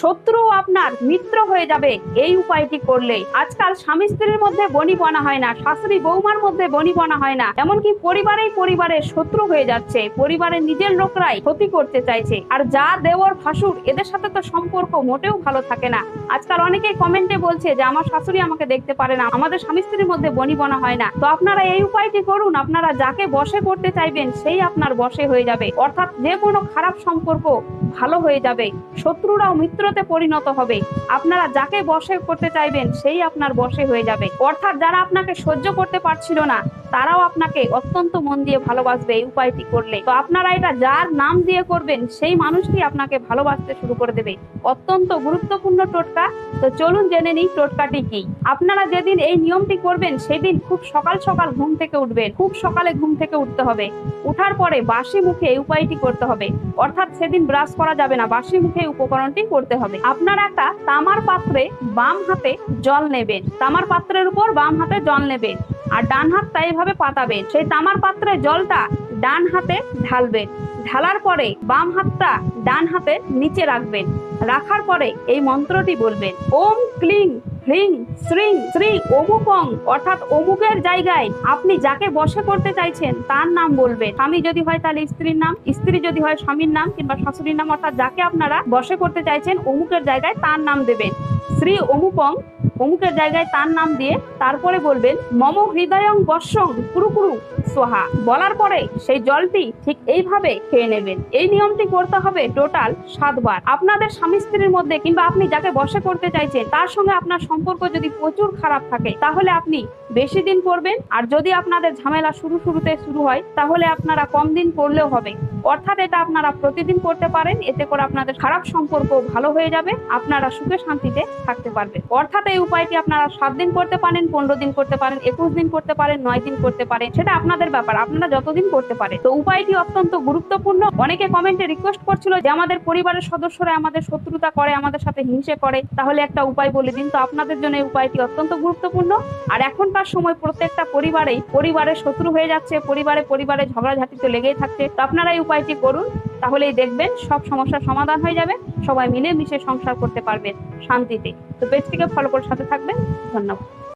শত্রু আপনার মিত্র হয়ে যাবে এই উপায়টি করলে। আজকাল স্বামী স্ত্রীর মধ্যে বনিবনা হয় না, শাশুড়ি বৌমার মধ্যে বনিবনা হয় না, এমনকি পরিবারের শত্রু হয়ে যাচ্ছে, পরিবারের নিজের লোকরাই ক্ষতি করতে চাইছে। আর যা দেওর ভাসুর এদের সাথে তো সম্পর্ক মোটেও ভালো থাকে না। আজকাল অনেকেই কমেন্টে বলছে যে আমার শাশুড়ি আমাকে দেখতে পারে না, আমাদের স্বামী স্ত্রীর মধ্যে বনিবনা হয় না। তো আপনারা এই উপায়টি করুন, আপনারা যাকে বশে করতে চাইবেন সেই আপনার বশে হয়ে যাবে, অর্থাৎ যে কোনো খারাপ সম্পর্ক ভালো হয়ে যাবে, শত্রুরাও মিত্রতে পরিণত হবে। আপনারা যাকে বশে করতে চাইবেন সেই আপনার বশে হয়ে যাবে, অর্থাৎ যারা আপনাকে সহ্য করতে পারছিল না তারাও আপনাকে অত্যন্ত মন দিয়ে ভালোবাসবে এই উপায়টি করলে। তো আপনারা এটা যার নাম দিয়ে করবেন সেই মানুষটি আপনাকে ভালোবাসতে শুরু করে দেবে। অত্যন্ত গুরুত্বপূর্ণ টোটকা। তো চলুন জেনে নিই টোটকাটি কি। আপনারা যেদিন এই নিয়মটি করবেন সেদিন খুব সকাল সকাল ঘুম থেকে উঠবেন, খুব সকালে ঘুম থেকে উঠতে হবে। উঠার পরে বাসি মুখে এই উপায়টি করতে হবে, অর্থাৎ সেদিন ব্রাশ করা যাবে না, বাসি মুখে এই উপকরণটি করতে হবে। আপনারা একটা তামার পাত্রে বাম হাতে জল নেবেন, তামার পাত্রের উপর বাম হাতে জল নেবেন আর ডান হাতটা এইভাবে পাতাবেন। সেই তামার পাত্রে জলটা ডান হাতে ঢালবেন, ঢালার পরে বাম হাতটা ডান হাতে নিচে রাখবেন, রাখার পরে এই মন্ত্রটি বলবেন, ওম ক্লিং হ্রিং শ্রিং শ্রী অমুকং, অর্থাৎ অমুকের জায়গায় আপনি যাকে বশে করতে চাইছেন তার নাম বলবেন। স্বামী যদি হয় তাহলে স্ত্রীর নাম, স্ত্রী যদি হয় স্বামীর নাম কিংবা শাশুড়ির নাম, অর্থাৎ যাকে আপনারা বশে করতে চাইছেন অমুকের জায়গায় তার নাম দেবেন। শ্রী অমুকং, অমুকের জায়গায় তার নাম দিয়ে তারপরে বলবেন মম হৃদয়ং বর্ষং কুরু কুরু সোহা। বলার পরে সেই জলটি ঠিক এইভাবে খেয়ে নেবেন। এই নিয়মটি করতে হবে টোটাল 7 বার। আপনাদের স্বামী স্ত্রীর মধ্যে কিংবা আপনি যাকে বশে করতে চাইছেন তার সঙ্গে আপনার সম্পর্ক যদি প্রচুর খারাপ থাকে তাহলে আপনি বেশি দিন করবেন, আর যদি আপনাদের ঝামেলা শুরুতে শুরু হয় তাহলে আপনারা কম দিন করলেও হবে। অর্থাৎ এটা আপনারা প্রতিদিন করতে পারেন, এতে করে আপনাদের খারাপ সম্পর্ক ভালো হয়ে যাবে, আপনারা সুখে শান্তিতে থাকতে পারবেন। অর্থাৎ এই উপায়টি আপনারা 7 দিন করতে পারেন, 15 দিন করতে পারেন, 21 দিন করতে পারেন, 9 দিন করতে পারেন, সেটা আপনাদের ব্যাপার, আপনারা যতদিন করতে পারেন। তো উপায়টি অত্যন্ত গুরুত্বপূর্ণ। অনেকে কমেন্টে রিকোয়েস্ট করছিল যে আমাদের পরিবারের সদস্যরা আমাদের শত্রুতা করে, আমাদের সাথে হিংসে করে, তাহলে একটা উপায় বলে দিন। তো আপনাদের জন্য এই উপায়টি অত্যন্ত গুরুত্বপূর্ণ। আর এখনকার সময় প্রত্যেকটা পরিবারের শত্রু হয়ে যাচ্ছে, পরিবারে ঝগড়াঝাটি তো লেগেই থাকছে। তো আপনারা এই উপায়টি করুন, তাহলেই দেখবেন সব সমস্যার সমাধান হয়ে যাবে, সবাই মিলেমিশে সংসার করতে পারবেন শান্তিতে। তো পেজটিকে ফলো করে সাথে থাকবেন। ধন্যবাদ।